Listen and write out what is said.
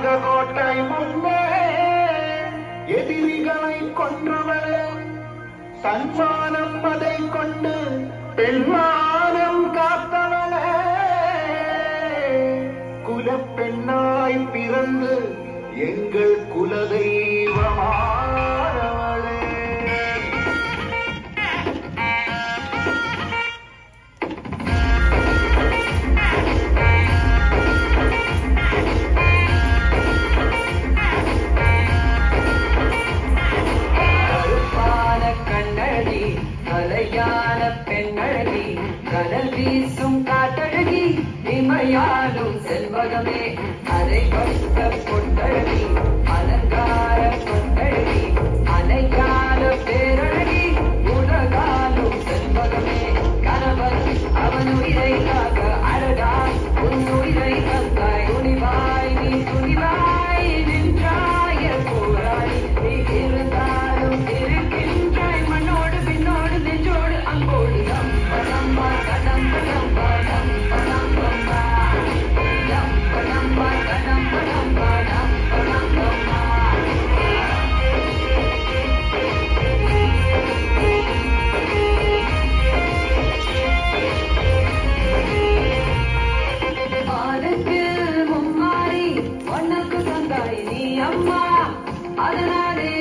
நாககோட்டை முன்னே எதிரிகளை கொன்றவளே, சன்மானம் அதை கொண்டு பெண்மானம் காத்தவளே, குலப்பெண்ணாய் பிறந்து எங்கள் குலதெய்வமானவளே. கலையான பெண்ணழகி, கடல் வீசும் காட்டழகி, இமையாலும் செல்வகமே, அதை பட்ட பொட்டழகி, அலங்கார பொட்டழகி, அலைக்கால பேரழகி, உலகாலும் செல்வகமே, கணவன் அவன் உயிரை காக்க அழகா, உன் உயிரை கந்தாய் துணிவாய், நீ துணிவாய் நின்றாய போராடி, நீ இருந்தாலும் இருக்கின்றாய் மண்ணோடு பின்னோடு நெஞ்சோடு அங்கோடு. நம்ப நம்ப கடம்ப நம்ப நம்ப நம்பம்மா, நம்ப நம்ப கடம்ப நம்ப நம்ப நம்பம்மா. ஆளுக்கு மும்மாறி ஒன்னுக்கு தந்தாய் நீ அம்மா, அதனாலே